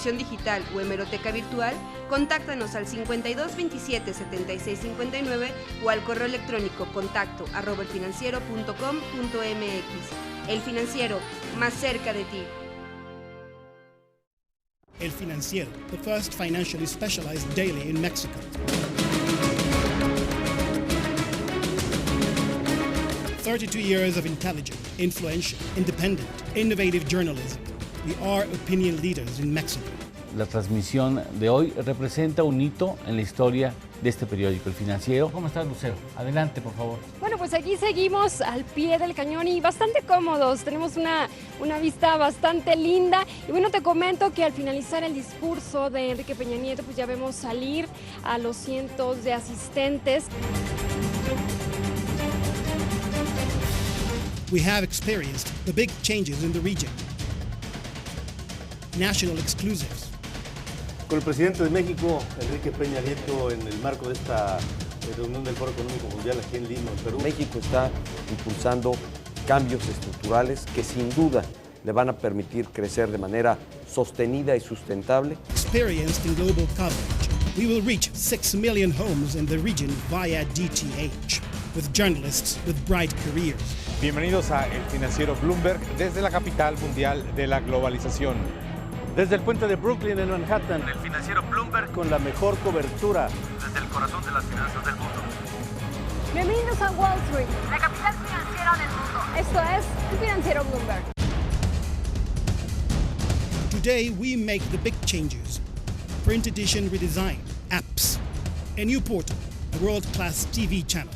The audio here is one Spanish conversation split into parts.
digital o hemeroteca virtual, contáctanos al 52 27 76 59 o al correo electrónico contacto@elfinanciero.com.mx. El Financiero, más cerca de ti. El Financiero, the first financially specialized daily in Mexico. 32 years of intelligent, influential, independent, innovative journalism. We are opinion leaders in Mexico. La transmisión de hoy representa un hito en la historia de este periódico, El Financiero. ¿Cómo estás, Lucero? Adelante, por favor. Bueno, pues aquí seguimos al pie del cañón y bastante cómodos. Tenemos una vista bastante linda. Y bueno, te comento que al finalizar el discurso de Enrique Peña Nieto, pues ya vemos salir a los cientos de asistentes. We have experienced the big changes in the region. National exclusives. Con el presidente de México, Enrique Peña Nieto, en el marco de esta reunión del Foro Económico Mundial aquí en Lima, en Perú. México está impulsando cambios estructurales que sin duda le van a permitir crecer de manera sostenida y sustentable. Experienced in global coverage. We will reach 6 million homes in the region via DTH, with journalists with bright careers. Bienvenidos a El Financiero Bloomberg desde la capital mundial de la globalización. Desde el puente de Brooklyn en Manhattan, El Financiero Bloomberg con la mejor cobertura. desde el corazón de las finanzas del mundo. Bienvenidos a Wall Street, la capital financiera del mundo. Esto es El Financiero Bloomberg. Today we make the big changes. Print edition redesign, apps, a new portal, a world-class TV channel.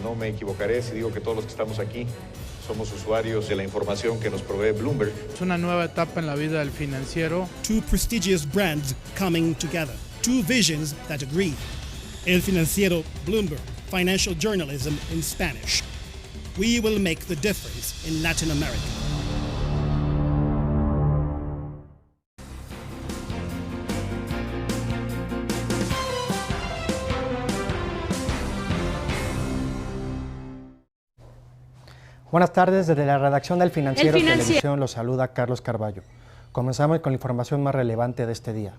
No me equivocaré si digo que todos los que estamos aquí somos usuarios de la información que nos provee Bloomberg. Es una nueva etapa en la vida del financiero. Two prestigious brands coming together. Two visions that agree. El Financiero Bloomberg, financial journalism in Spanish. We will make the difference in Latin America. Buenas tardes, desde la redacción del Financiero Televisión los saluda Carlos Carballo. Comenzamos con la información más relevante de este día.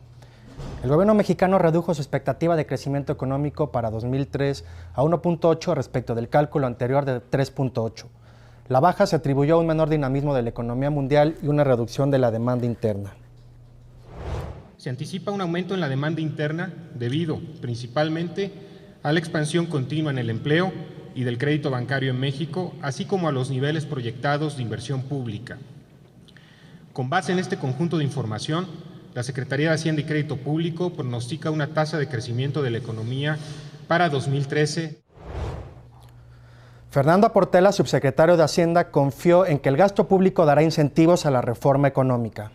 El gobierno mexicano redujo su expectativa de crecimiento económico para 2003 a 1.8 respecto del cálculo anterior de 3.8. La baja se atribuyó a un menor dinamismo de la economía mundial y una reducción de la demanda interna. Se anticipa un aumento en la demanda interna debido principalmente a la expansión continua en el empleo y del crédito bancario en México, así como a los niveles proyectados de inversión pública. Con base en este conjunto de información, la Secretaría de Hacienda y Crédito Público pronostica una tasa de crecimiento de la economía para 2013. Fernando Portela, subsecretario de Hacienda, confió en que el gasto público dará incentivos a la reforma económica.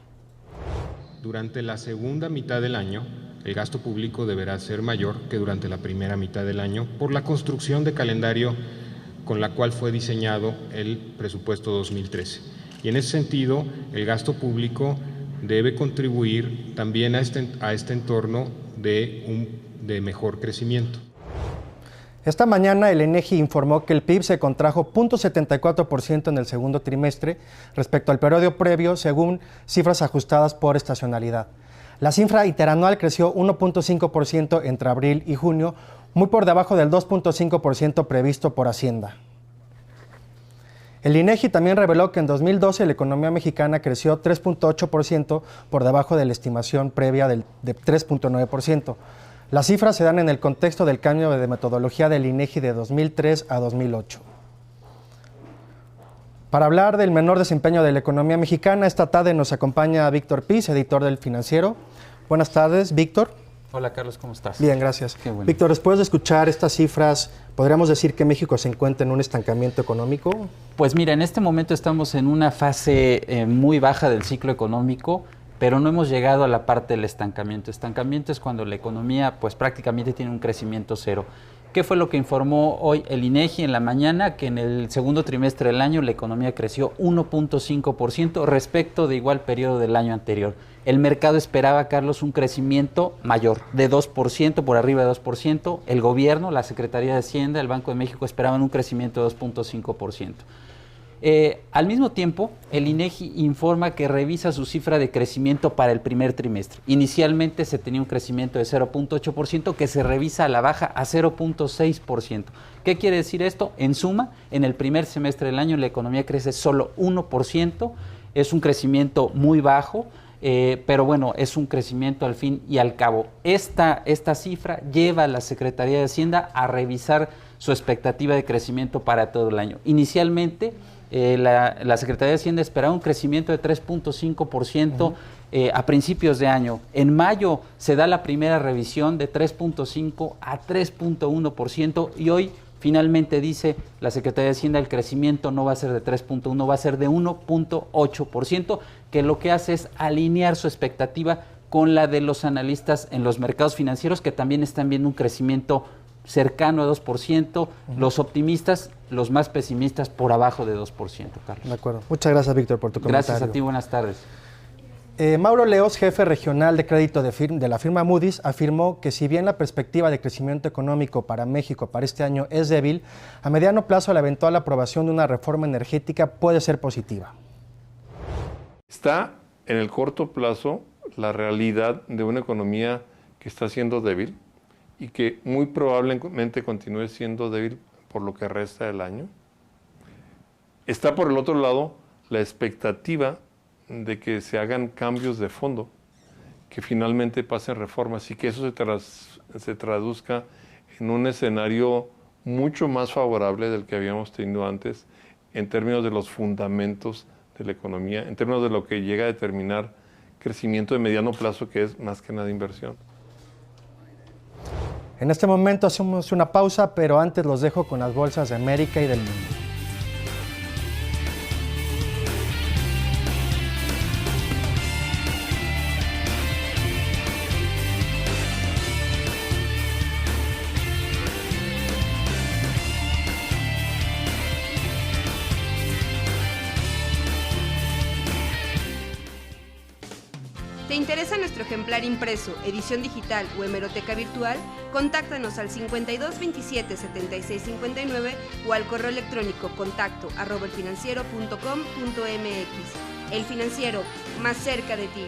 Durante la segunda mitad del año, el gasto público deberá ser mayor que durante la primera mitad del año por la construcción de calendario con la cual fue diseñado el presupuesto 2013. Y en ese sentido, el gasto público debe contribuir también a este entorno de mejor crecimiento. Esta mañana el INEGI informó que el PIB se contrajo 0.74% en el segundo trimestre respecto al periodo previo, según cifras ajustadas por estacionalidad. La cifra interanual creció 1.5% entre abril y junio, muy por debajo del 2.5% previsto por Hacienda. El INEGI también reveló que en 2012 la economía mexicana creció 3.8% por debajo de la estimación previa de 3.9%. Las cifras se dan en el contexto del cambio de metodología del INEGI de 2003 a 2008. Para hablar del menor desempeño de la economía mexicana, esta tarde nos acompaña Víctor Piz, editor del Financiero. Buenas tardes, Víctor. Hola, Carlos, ¿cómo estás? Bien, gracias. Qué bueno. Víctor, después de escuchar estas cifras, ¿podríamos decir que México se encuentra en un estancamiento económico? Pues mira, en este momento estamos en una fase muy baja del ciclo económico, pero no hemos llegado a la parte del estancamiento. Estancamiento es cuando la economía pues prácticamente tiene un crecimiento cero. ¿Qué fue lo que informó hoy el INEGI en la mañana? Que en el segundo trimestre del año la economía creció 1.5% respecto de igual periodo del año anterior. El mercado esperaba, Carlos, un crecimiento mayor, de 2%, por arriba de 2%. El gobierno, la Secretaría de Hacienda, el Banco de México esperaban un crecimiento de 2.5%. Al mismo tiempo, el INEGI informa que revisa su cifra de crecimiento para el primer trimestre. Inicialmente se tenía un crecimiento de 0.8% que se revisa a la baja a 0.6%. ¿Qué quiere decir esto? En suma, en el primer semestre del año la economía crece solo 1%, es un crecimiento muy bajo, pero bueno, es un crecimiento al fin y al cabo. Esta cifra lleva a la Secretaría de Hacienda a revisar su expectativa de crecimiento para todo el año. Inicialmente, la Secretaría de Hacienda esperaba un crecimiento de 3.5% a principios de año. En mayo se da la primera revisión de 3.5 a 3.1% y hoy finalmente dice la Secretaría de Hacienda el crecimiento no va a ser de 3.1, va a ser de 1.8%, que lo que hace es alinear su expectativa con la de los analistas en los mercados financieros, que también están viendo un crecimiento cercano a 2%, los optimistas, los más pesimistas, por abajo de 2%, Carlos. De acuerdo. Muchas gracias, Víctor, por tu comentario. Gracias a ti, buenas tardes. Mauro Leos, jefe regional de crédito de la firma Moody's, afirmó que si bien la perspectiva de crecimiento económico para México para este año es débil, a mediano plazo la eventual aprobación de una reforma energética puede ser positiva. Está en el corto plazo la realidad de una economía que está siendo débil y que muy probablemente continúe siendo débil por lo que resta del año. Está por el otro lado la expectativa de que se hagan cambios de fondo, que finalmente pasen reformas y que eso se traduzca en un escenario mucho más favorable del que habíamos tenido antes en términos de los fundamentos de la economía, en términos de lo que llega a determinar crecimiento de mediano plazo, que es más que nada inversión. En este momento hacemos una pausa, pero antes los dejo con las bolsas de América y del mundo. ¿Te interesa nuestro ejemplar impreso, edición digital o hemeroteca virtual? Contáctanos al 5227-7659 o al correo electrónico contacto@elfinanciero.com.mx. El Financiero, más cerca de ti.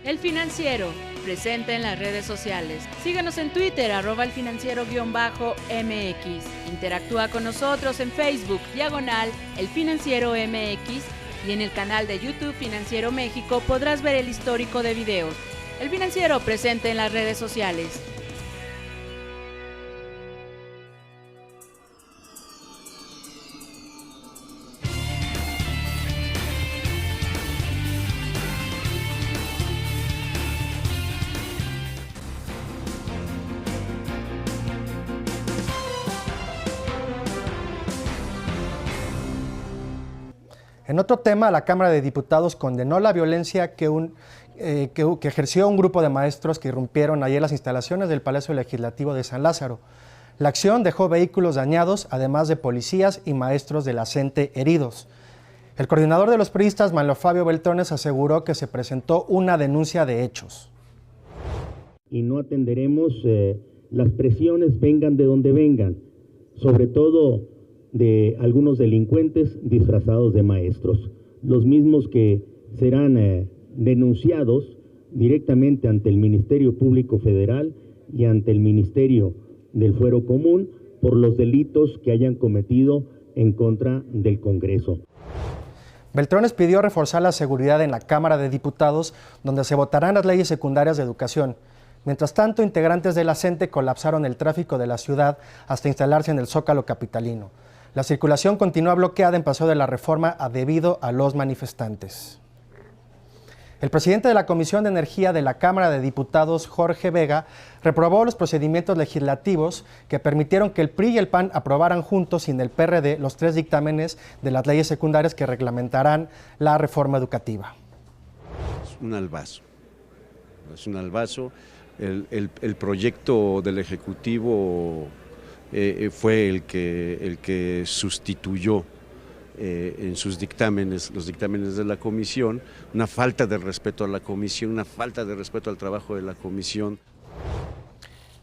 El Financiero, presente en las redes sociales. Síguenos en Twitter, @elfinanciero_MX. Interactúa con nosotros en Facebook, /El Financiero MX. Y en el canal de YouTube Financiero México podrás ver el histórico de videos. El Financiero, presente en las redes sociales. En otro tema, la Cámara de Diputados condenó la violencia que ejerció un grupo de maestros que irrumpieron ayer las instalaciones del Palacio Legislativo de San Lázaro. La acción dejó vehículos dañados, además de policías y maestros de la CENTE heridos. El coordinador de los priistas, Manlio Fabio Beltrones, aseguró que se presentó una denuncia de hechos. Y no atenderemos las presiones, vengan de donde vengan, sobre todo de algunos delincuentes disfrazados de maestros, los mismos que serán denunciados directamente ante el Ministerio Público Federal y ante el Ministerio del Fuero Común por los delitos que hayan cometido en contra del Congreso. Beltrones pidió reforzar la seguridad en la Cámara de Diputados, donde se votarán las leyes secundarias de educación. Mientras tanto, integrantes de la CENTE colapsaron el tráfico de la ciudad hasta instalarse en el Zócalo capitalino. La circulación continúa bloqueada en Paseo de la Reforma debido a los manifestantes. El presidente de la Comisión de Energía de la Cámara de Diputados, Jorge Vega, reprobó los procedimientos legislativos que permitieron que el PRI y el PAN aprobaran juntos, sin el PRD, los 3 dictámenes de las leyes secundarias que reglamentarán la reforma educativa. Es un albazo. Es un albazo. El proyecto del Ejecutivo fue el que sustituyó en sus dictámenes, los dictámenes de la comisión, una falta de respeto a la comisión, una falta de respeto al trabajo de la comisión.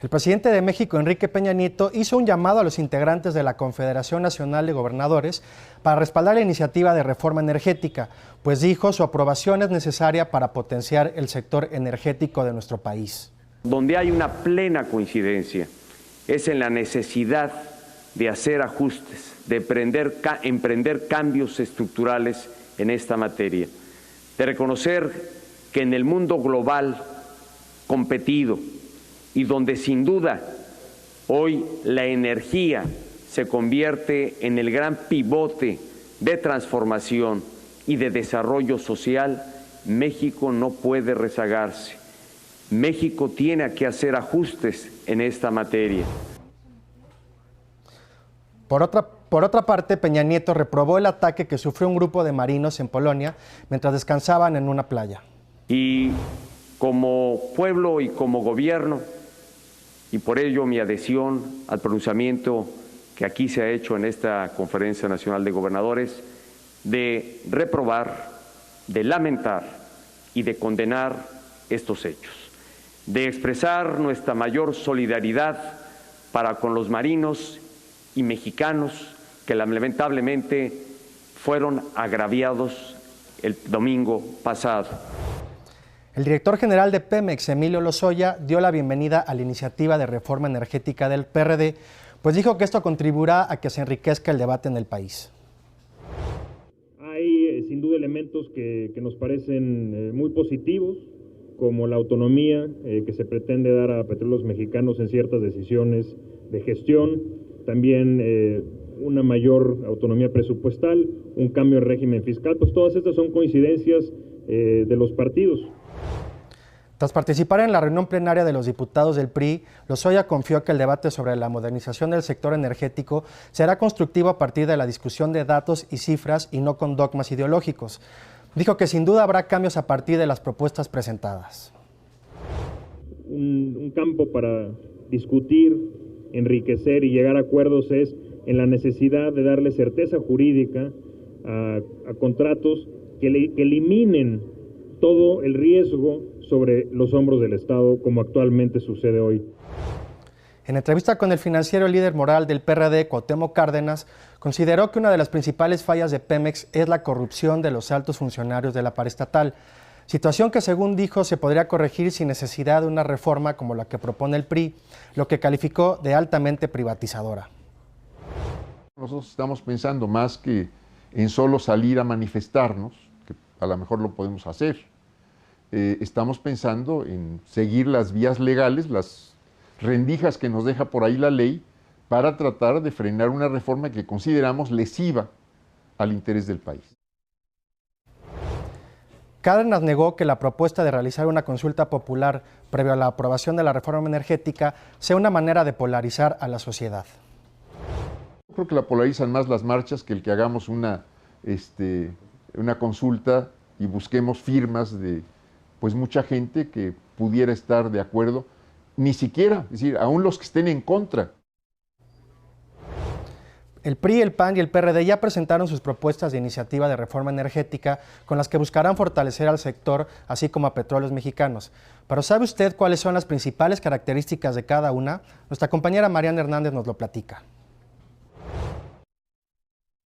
El presidente de México, Enrique Peña Nieto, hizo un llamado a los integrantes de la Confederación Nacional de Gobernadores para respaldar la iniciativa de reforma energética, pues dijo su aprobación es necesaria para potenciar el sector energético de nuestro país. Donde hay una plena coincidencia es en la necesidad de hacer ajustes, de emprender cambios estructurales en esta materia, de reconocer que en el mundo global competido y donde sin duda hoy la energía se convierte en el gran pivote de transformación y de desarrollo social, México no puede rezagarse. México tiene que hacer ajustes en esta materia. Por otra parte, Peña Nieto reprobó el ataque que sufrió un grupo de marinos en Polonia mientras descansaban en una playa. Y como pueblo y como gobierno, y por ello mi adhesión al pronunciamiento que aquí se ha hecho en esta Conferencia Nacional de Gobernadores, de reprobar, de lamentar y de condenar estos hechos, de expresar nuestra mayor solidaridad para con los marinos y mexicanos que lamentablemente fueron agraviados el domingo pasado. El director general de Pemex, Emilio Lozoya, dio la bienvenida a la iniciativa de reforma energética del PRD, pues dijo que esto contribuirá a que se enriquezca el debate en el país. Hay sin duda elementos que nos parecen muy positivos, como la autonomía que se pretende dar a Petróleos Mexicanos en ciertas decisiones de gestión, también una mayor autonomía presupuestal, un cambio en régimen fiscal, pues todas estas son coincidencias de los partidos. Tras participar en la reunión plenaria de los diputados del PRI, Lozoya confió que el debate sobre la modernización del sector energético será constructivo a partir de la discusión de datos y cifras y no con dogmas ideológicos. Dijo que sin duda habrá cambios a partir de las propuestas presentadas. Un campo para discutir, enriquecer y llegar a acuerdos es en la necesidad de darle certeza jurídica a contratos que eliminen todo el riesgo sobre los hombros del Estado, como actualmente sucede hoy. En entrevista con el financiero líder moral del PRD, Cuauhtémoc Cárdenas, consideró que una de las principales fallas de Pemex es la corrupción de los altos funcionarios de la paraestatal, situación que según dijo se podría corregir sin necesidad de una reforma como la que propone el PRI, lo que calificó de altamente privatizadora. Nosotros estamos pensando más que en solo salir a manifestarnos, que a lo mejor lo podemos hacer. Estamos pensando en seguir las vías legales, las rendijas que nos deja por ahí la ley, para tratar de frenar una reforma que consideramos lesiva al interés del país. Cárdenas negó que la propuesta de realizar una consulta popular previo a la aprobación de la reforma energética sea una manera de polarizar a la sociedad. Yo creo que la polarizan más las marchas que el que hagamos una consulta y busquemos firmas de pues mucha gente que pudiera estar de acuerdo, ni siquiera, es decir, aún los que estén en contra. El PRI, el PAN y el PRD ya presentaron sus propuestas de iniciativa de reforma energética con las que buscarán fortalecer al sector, así como a Petróleos Mexicanos. Pero ¿sabe usted cuáles son las principales características de cada una? Nuestra compañera Mariana Hernández nos lo platica.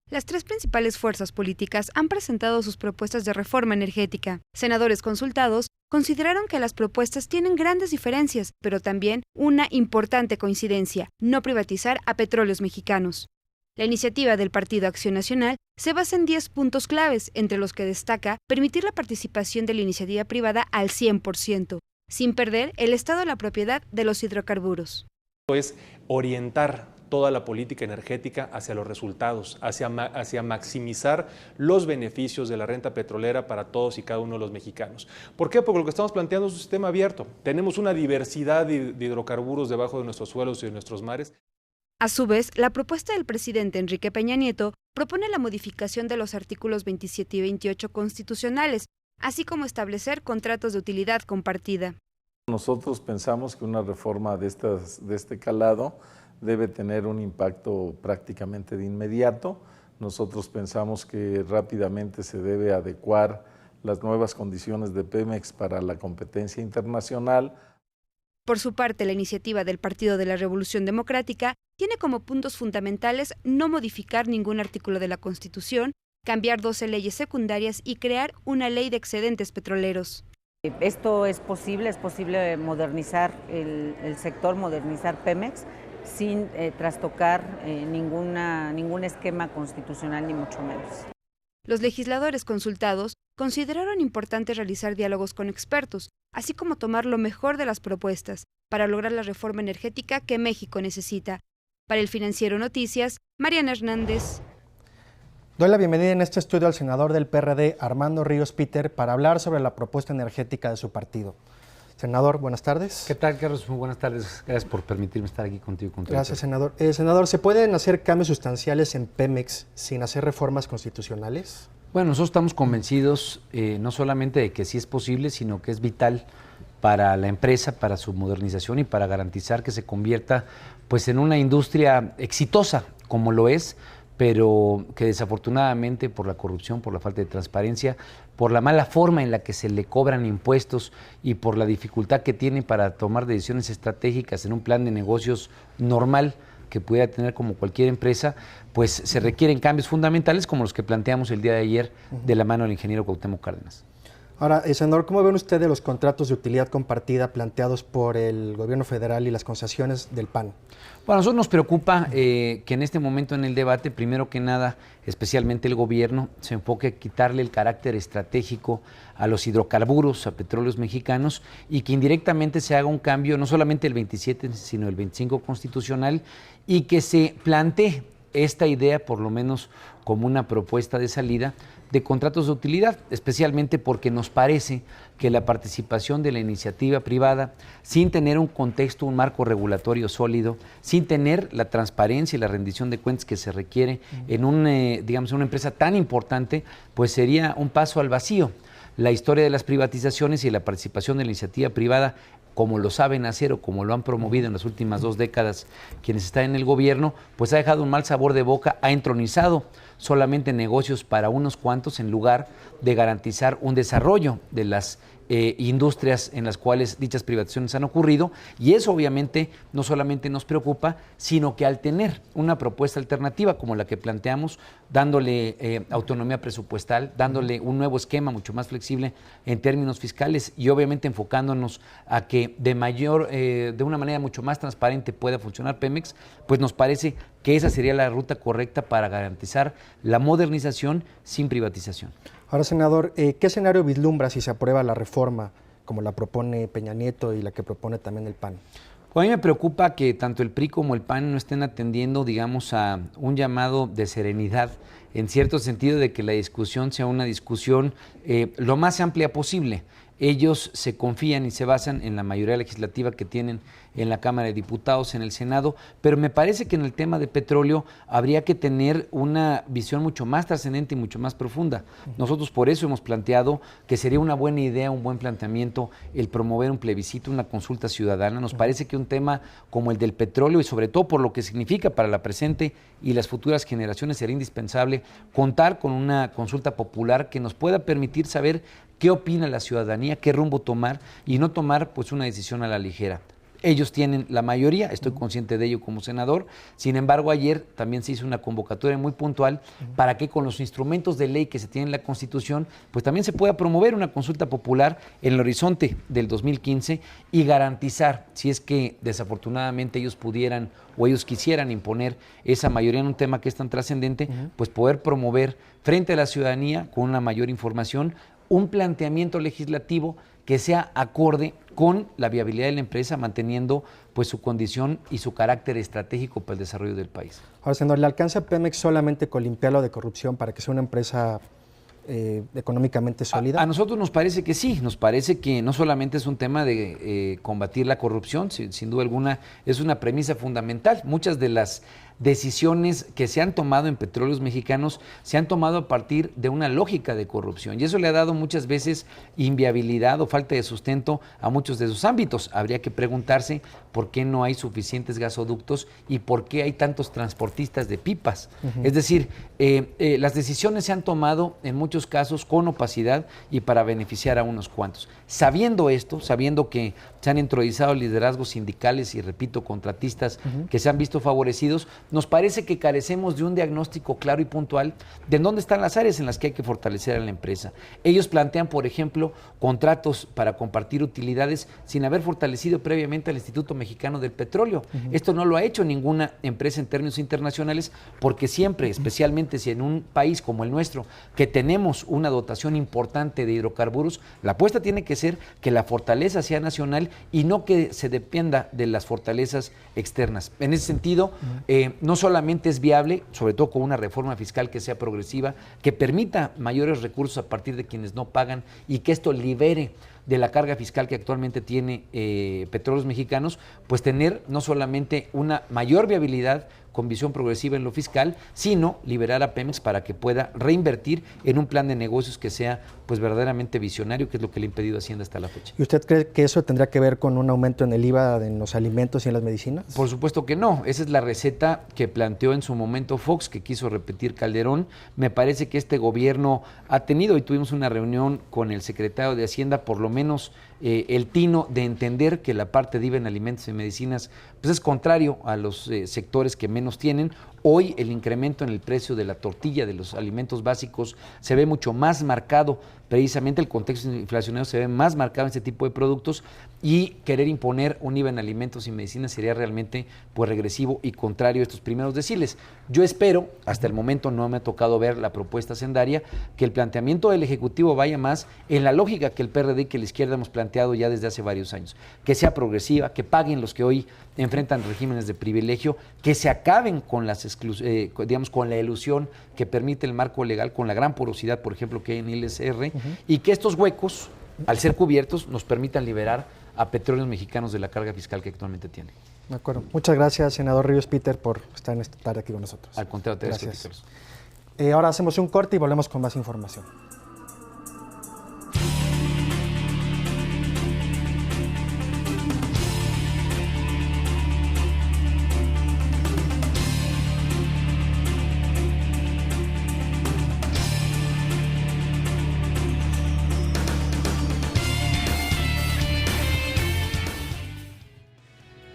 Las tres principales fuerzas políticas han presentado sus propuestas de reforma energética. Senadores consultados consideraron que las propuestas tienen grandes diferencias, pero también una importante coincidencia: no privatizar a Petróleos Mexicanos. La iniciativa del Partido Acción Nacional se basa en 10 puntos claves, entre los que destaca permitir la participación de la iniciativa privada al 100%, sin perder el estado de la propiedad de los hidrocarburos. Es orientar toda la política energética hacia los resultados, hacia maximizar los beneficios de la renta petrolera para todos y cada uno de los mexicanos. ¿Por qué? Porque lo que estamos planteando es un sistema abierto. Tenemos una diversidad de hidrocarburos debajo de nuestros suelos y de nuestros mares. A su vez, la propuesta del presidente Enrique Peña Nieto propone la modificación de los artículos 27 y 28 constitucionales, así como establecer contratos de utilidad compartida. Nosotros pensamos que una reforma de este calado debe tener un impacto prácticamente de inmediato. Nosotros pensamos que rápidamente se debe adecuar las nuevas condiciones de Pemex para la competencia internacional. Por su parte, la iniciativa del Partido de la Revolución Democrática tiene como puntos fundamentales no modificar ningún artículo de la Constitución, cambiar 12 leyes secundarias y crear una ley de excedentes petroleros. Esto es posible modernizar el sector, modernizar Pemex, sin trastocar ningún esquema constitucional, ni mucho menos. Los legisladores consultados consideraron importante realizar diálogos con expertos, así como tomar lo mejor de las propuestas para lograr la reforma energética que México necesita. Para el Financiero Noticias, Mariana Hernández. Doy la bienvenida en este estudio al senador del PRD, Armando Ríos Peter, para hablar sobre la propuesta energética de su partido. Senador, buenas tardes. ¿Qué tal, Carlos? Muy buenas tardes. Gracias por permitirme estar aquí contigo. Gracias, senador. Senador, ¿se pueden hacer cambios sustanciales en Pemex sin hacer reformas constitucionales? Bueno, nosotros estamos convencidos no solamente de que sí es posible, sino que es vital para la empresa, para su modernización y para garantizar que se convierta pues, en una industria exitosa, como lo es, pero que desafortunadamente por la corrupción, por la falta de transparencia, por la mala forma en la que se le cobran impuestos y por la dificultad que tiene para tomar decisiones estratégicas en un plan de negocios normal que pudiera tener como cualquier empresa, pues se requieren cambios fundamentales como los que planteamos el día de ayer de la mano del ingeniero Cuauhtémoc Cárdenas. Ahora, senador, ¿cómo ven ustedes los contratos de utilidad compartida planteados por el gobierno federal y las concesiones del PAN? Bueno, a nosotros nos preocupa que en este momento en el debate, primero que nada, especialmente el gobierno, se enfoque a quitarle el carácter estratégico a los hidrocarburos, a petróleos mexicanos, y que indirectamente se haga un cambio, no solamente el 27, sino el 25 constitucional, y que se plantee esta idea, por lo menos como una propuesta de salida, de contratos de utilidad, especialmente porque nos parece que la participación de la iniciativa privada, sin tener un contexto, un marco regulatorio sólido, sin tener la transparencia y la rendición de cuentas que se requiere en una empresa tan importante, pues sería un paso al vacío. La historia de las privatizaciones y la participación de la iniciativa privada, como lo saben hacer o como lo han promovido en las últimas 2 décadas quienes están en el gobierno, pues ha dejado un mal sabor de boca, ha entronizado solamente negocios para unos cuantos en lugar de garantizar un desarrollo de las industrias en las cuales dichas privatizaciones han ocurrido, y eso obviamente no solamente nos preocupa, sino que al tener una propuesta alternativa como la que planteamos, dándole autonomía presupuestal, dándole un nuevo esquema mucho más flexible en términos fiscales y obviamente enfocándonos a que de una manera mucho más transparente pueda funcionar Pemex, pues nos parece que esa sería la ruta correcta para garantizar la modernización sin privatización. Ahora, senador, ¿qué escenario vislumbra si se aprueba la reforma como la propone Peña Nieto y la que propone también el PAN? Pues a mí me preocupa que tanto el PRI como el PAN no estén atendiendo, digamos, a un llamado de serenidad, en cierto sentido de que la discusión sea una discusión lo más amplia posible. Ellos se confían y se basan en la mayoría legislativa que tienen en la Cámara de Diputados, en el Senado, pero me parece que en el tema de petróleo habría que tener una visión mucho más trascendente y mucho más profunda. Nosotros por eso hemos planteado que sería una buena idea, un buen planteamiento el promover un plebiscito, una consulta ciudadana. Nos parece que un tema como el del petróleo y sobre todo por lo que significa para la presente y las futuras generaciones sería indispensable contar con una consulta popular que nos pueda permitir saber qué opina la ciudadanía, qué rumbo tomar y no tomar pues una decisión a la ligera. Ellos tienen la mayoría, estoy consciente de ello como senador, sin embargo ayer también se hizo una convocatoria muy puntual para que con los instrumentos de ley que se tienen en la Constitución, pues también se pueda promover una consulta popular en el horizonte del 2015 y garantizar, si es que desafortunadamente ellos pudieran o ellos quisieran imponer esa mayoría en un tema que es tan trascendente, pues poder promover frente a la ciudadanía con una mayor información un planteamiento legislativo que sea acorde con la viabilidad de la empresa, manteniendo pues su condición y su carácter estratégico para el desarrollo del país. Ahora, senador, ¿le alcanza a Pemex solamente con limpiarlo de corrupción para que sea una empresa económicamente sólida? A nosotros nos parece que sí, nos parece que no solamente es un tema de combatir la corrupción, sin duda alguna es una premisa fundamental. Muchas de las decisiones que se han tomado en Petróleos Mexicanos se han tomado a partir de una lógica de corrupción, y eso le ha dado muchas veces inviabilidad o falta de sustento a muchos de sus ámbitos. Habría que preguntarse por qué no hay suficientes gasoductos y por qué hay tantos transportistas de pipas. Es decir, las decisiones se han tomado en muchos casos con opacidad y para beneficiar a unos cuantos. Sabiendo esto, sabiendo que se han introducido liderazgos sindicales y, repito, contratistas que se han visto favorecidos, nos parece que carecemos de un diagnóstico claro y puntual de dónde están las áreas en las que hay que fortalecer a la empresa. Ellos plantean, por ejemplo, contratos para compartir utilidades sin haber fortalecido previamente al Instituto Mexicano del Petróleo. Esto no lo ha hecho ninguna empresa en términos internacionales, porque siempre, especialmente si en un país como el nuestro, que tenemos una dotación importante de hidrocarburos, la apuesta tiene que ser que la fortaleza sea nacional y no que se dependa de las fortalezas externas. En ese sentido, no solamente es viable, sobre todo con una reforma fiscal que sea progresiva, que permita mayores recursos a partir de quienes no pagan y que esto libere de la carga fiscal que actualmente tiene Petróleos Mexicanos, pues tener no solamente una mayor viabilidad con visión progresiva en lo fiscal, sino liberar a Pemex para que pueda reinvertir en un plan de negocios que sea pues verdaderamente visionario, que es lo que le ha impedido Hacienda hasta la fecha. ¿Y usted cree que eso tendrá que ver con un aumento en el IVA en los alimentos y en las medicinas? Por supuesto que no. Esa es la receta que planteó en su momento Fox, que quiso repetir Calderón. Me parece que este gobierno ha tenido, y tuvimos una reunión con el secretario de Hacienda, por lo menos el tino de entender que la parte de IVA en alimentos y medicinas pues es contrario a los sectores que menos tienen. Hoy el incremento en el precio de la tortilla, de los alimentos básicos, se ve mucho más marcado. Precisamente el contexto inflacionario se ve más marcado en este tipo de productos, y querer imponer un IVA en alimentos y medicinas sería realmente pues regresivo y contrario a estos primeros deciles. Yo espero, hasta el momento no me ha tocado ver la propuesta hacendaria, que el planteamiento del Ejecutivo vaya más en la lógica que el PRD y que la izquierda hemos planteado ya desde hace varios años, que sea progresiva, que paguen los que hoy enfrentan regímenes de privilegio, que se acaben con las con la elusión que permite el marco legal, con la gran porosidad, por ejemplo, que hay en el ISR, y que estos huecos, al ser cubiertos, nos permitan liberar a Petróleos Mexicanos de la carga fiscal que actualmente tiene. De acuerdo. Muchas gracias, senador Ríos Peter, por estar en esta tarde aquí con nosotros. Al contrario, te gracias. Ahora hacemos un corte y volvemos con más información.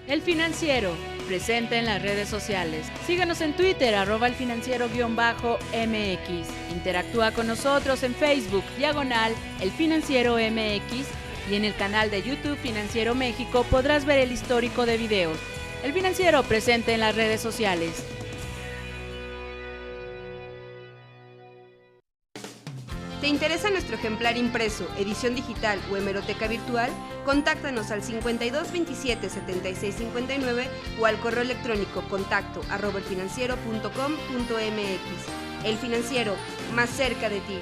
El Financiero, presente en las redes sociales. Síguenos en Twitter, @elfinanciero_MX. Interactúa con nosotros en Facebook, /El Financiero MX, y en el canal de YouTube Financiero México podrás ver el histórico de videos. El Financiero, presente en las redes sociales. ¿Te interesa nuestro ejemplar impreso, edición digital o hemeroteca virtual? Contáctanos al 52 27 76 59 o al correo electrónico contacto@elfinanciero.com.mx. El Financiero, más cerca de ti.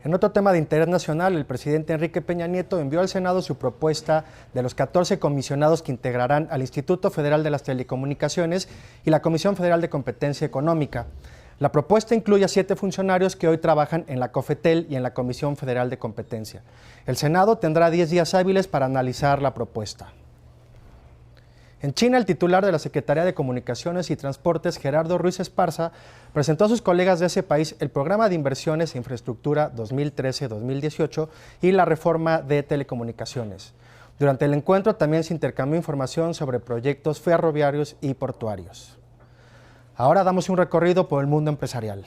En otro tema de interés nacional, el presidente Enrique Peña Nieto envió al Senado su propuesta de los 14 comisionados que integrarán al Instituto Federal de las Telecomunicaciones y la Comisión Federal de Competencia Económica. La propuesta incluye a 7 funcionarios que hoy trabajan en la COFETEL y en la Comisión Federal de Competencia. El Senado tendrá 10 días hábiles para analizar la propuesta. En China, el titular de la Secretaría de Comunicaciones y Transportes, Gerardo Ruiz Esparza, presentó a sus colegas de ese país el Programa de Inversiones e Infraestructura 2013-2018 y la reforma de telecomunicaciones. Durante el encuentro también se intercambió información sobre proyectos ferroviarios y portuarios. Ahora damos un recorrido por el mundo empresarial.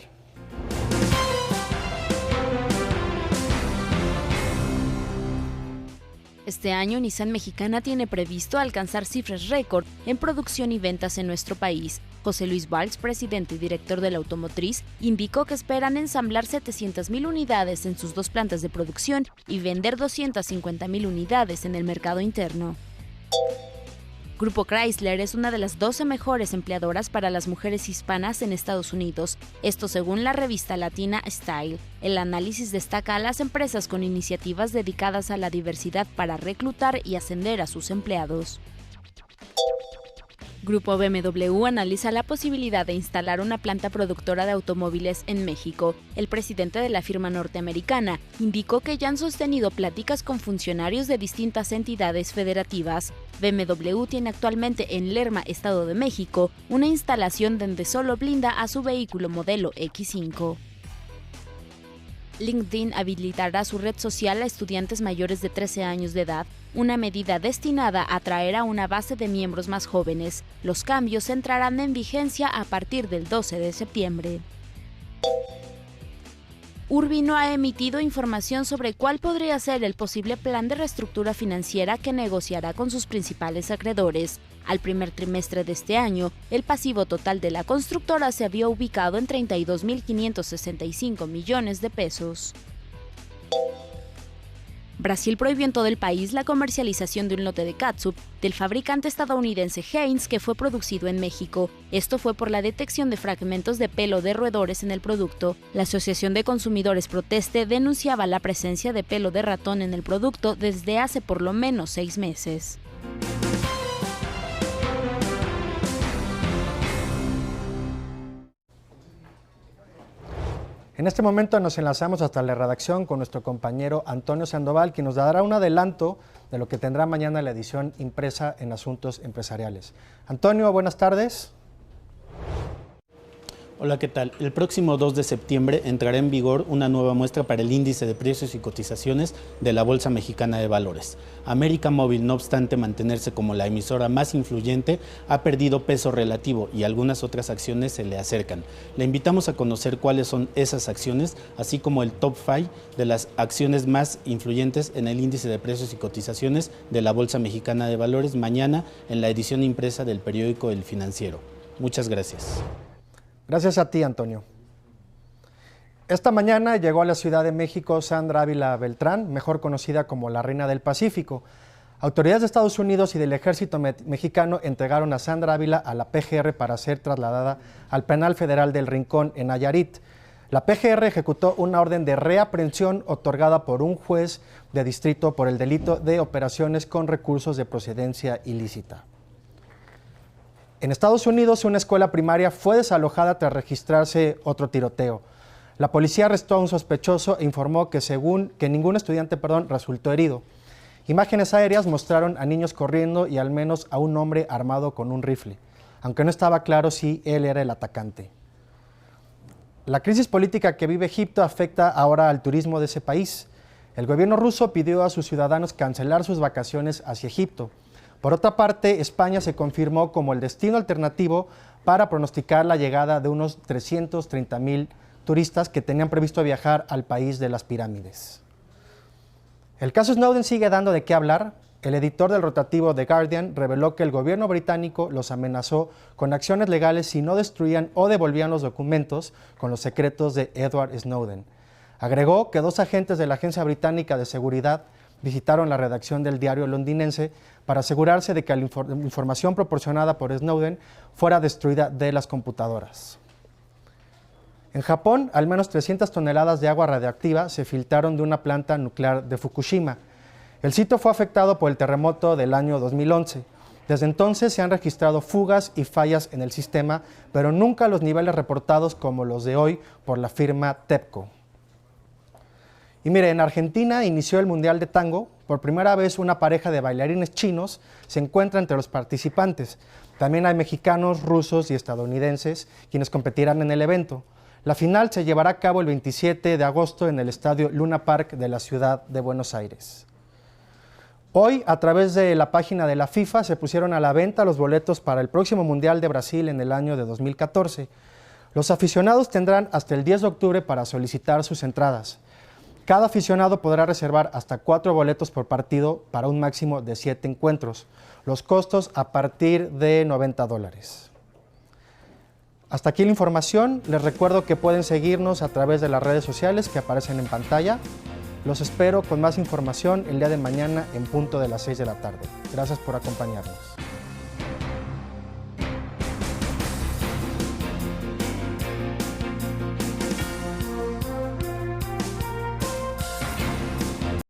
Este año, Nissan Mexicana tiene previsto alcanzar cifras récord en producción y ventas en nuestro país. José Luis Valls, presidente y director de la automotriz, indicó que esperan ensamblar 700,000 unidades en sus 2 plantas de producción y vender 250,000 unidades en el mercado interno. Grupo Chrysler es una de las 12 mejores empleadoras para las mujeres hispanas en Estados Unidos, esto según la revista latina Style. El análisis destaca a las empresas con iniciativas dedicadas a la diversidad para reclutar y ascender a sus empleados. Grupo BMW analiza la posibilidad de instalar una planta productora de automóviles en México. El presidente de la firma norteamericana indicó que ya han sostenido pláticas con funcionarios de distintas entidades federativas. BMW tiene actualmente en Lerma, Estado de México, una instalación donde solo blinda a su vehículo modelo X5. LinkedIn habilitará su red social a estudiantes mayores de 13 años de edad, una medida destinada a atraer a una base de miembros más jóvenes. Los cambios entrarán en vigencia a partir del 12 de septiembre. Urbi no ha emitido información sobre cuál podría ser el posible plan de reestructura financiera que negociará con sus principales acreedores. Al primer trimestre de este año, el pasivo total de la constructora se había ubicado en 32.565 millones de pesos. Brasil prohibió en todo el país la comercialización de un lote de catsup del fabricante estadounidense Heinz que fue producido en México. Esto fue por la detección de fragmentos de pelo de roedores en el producto. La Asociación de Consumidores Proteste denunciaba la presencia de pelo de ratón en el producto desde hace por lo menos 6 meses. En este momento nos enlazamos hasta la redacción con nuestro compañero Antonio Sandoval, quien nos dará un adelanto de lo que tendrá mañana la edición impresa en Asuntos Empresariales. Antonio, buenas tardes. Hola, ¿qué tal? El próximo 2 de septiembre entrará en vigor una nueva muestra para el índice de precios y cotizaciones de la Bolsa Mexicana de Valores. América Móvil, no obstante mantenerse como la emisora más influyente, ha perdido peso relativo y algunas otras acciones se le acercan. Le invitamos a conocer cuáles son esas acciones, así como el top 5 de las acciones más influyentes en el índice de precios y cotizaciones de la Bolsa Mexicana de Valores mañana en la edición impresa del periódico El Financiero. Muchas gracias. Gracias a ti, Antonio. Esta mañana llegó a la Ciudad de México Sandra Ávila Beltrán, mejor conocida como la Reina del Pacífico. Autoridades de Estados Unidos y del Ejército mexicano entregaron a Sandra Ávila a la PGR para ser trasladada al Penal Federal del Rincón en Nayarit. La PGR ejecutó una orden de reaprehensión otorgada por un juez de distrito por el delito de operaciones con recursos de procedencia ilícita. En Estados Unidos, una escuela primaria fue desalojada tras registrarse otro tiroteo. La policía arrestó a un sospechoso e informó que ningún estudiante resultó herido. Imágenes aéreas mostraron a niños corriendo y al menos a un hombre armado con un rifle, aunque no estaba claro si él era el atacante. La crisis política que vive Egipto afecta ahora al turismo de ese país. El gobierno ruso pidió a sus ciudadanos cancelar sus vacaciones hacia Egipto. Por otra parte, España se confirmó como el destino alternativo para pronosticar la llegada de unos 330,000 turistas que tenían previsto viajar al país de las pirámides. El caso Snowden sigue dando de qué hablar. El editor del rotativo The Guardian reveló que el gobierno británico los amenazó con acciones legales si no destruían o devolvían los documentos con los secretos de Edward Snowden. Agregó que 2 agentes de la Agencia Británica de Seguridad visitaron la redacción del diario londinense para asegurarse de que la información proporcionada por Snowden fuera destruida de las computadoras. En Japón, al menos 300 toneladas de agua radiactiva se filtraron de una planta nuclear de Fukushima. El sitio fue afectado por el terremoto del año 2011. Desde entonces se han registrado fugas y fallas en el sistema, pero nunca los niveles reportados como los de hoy por la firma TEPCO. Y mire, en Argentina inició el Mundial de Tango. Por primera vez una pareja de bailarines chinos se encuentra entre los participantes. También hay mexicanos, rusos y estadounidenses quienes competirán en el evento. La final se llevará a cabo el 27 de agosto en el estadio Luna Park de la ciudad de Buenos Aires. Hoy, a través de la página de la FIFA, se pusieron a la venta los boletos para el próximo Mundial de Brasil en el año de 2014. Los aficionados tendrán hasta el 10 de octubre para solicitar sus entradas. Cada aficionado podrá reservar hasta 4 boletos por partido para un máximo de 7 encuentros. Los costos a partir de $90. Hasta aquí la información. Les recuerdo que pueden seguirnos a través de las redes sociales que aparecen en pantalla. Los espero con más información el día de mañana en punto de las 6 de la tarde. Gracias por acompañarnos.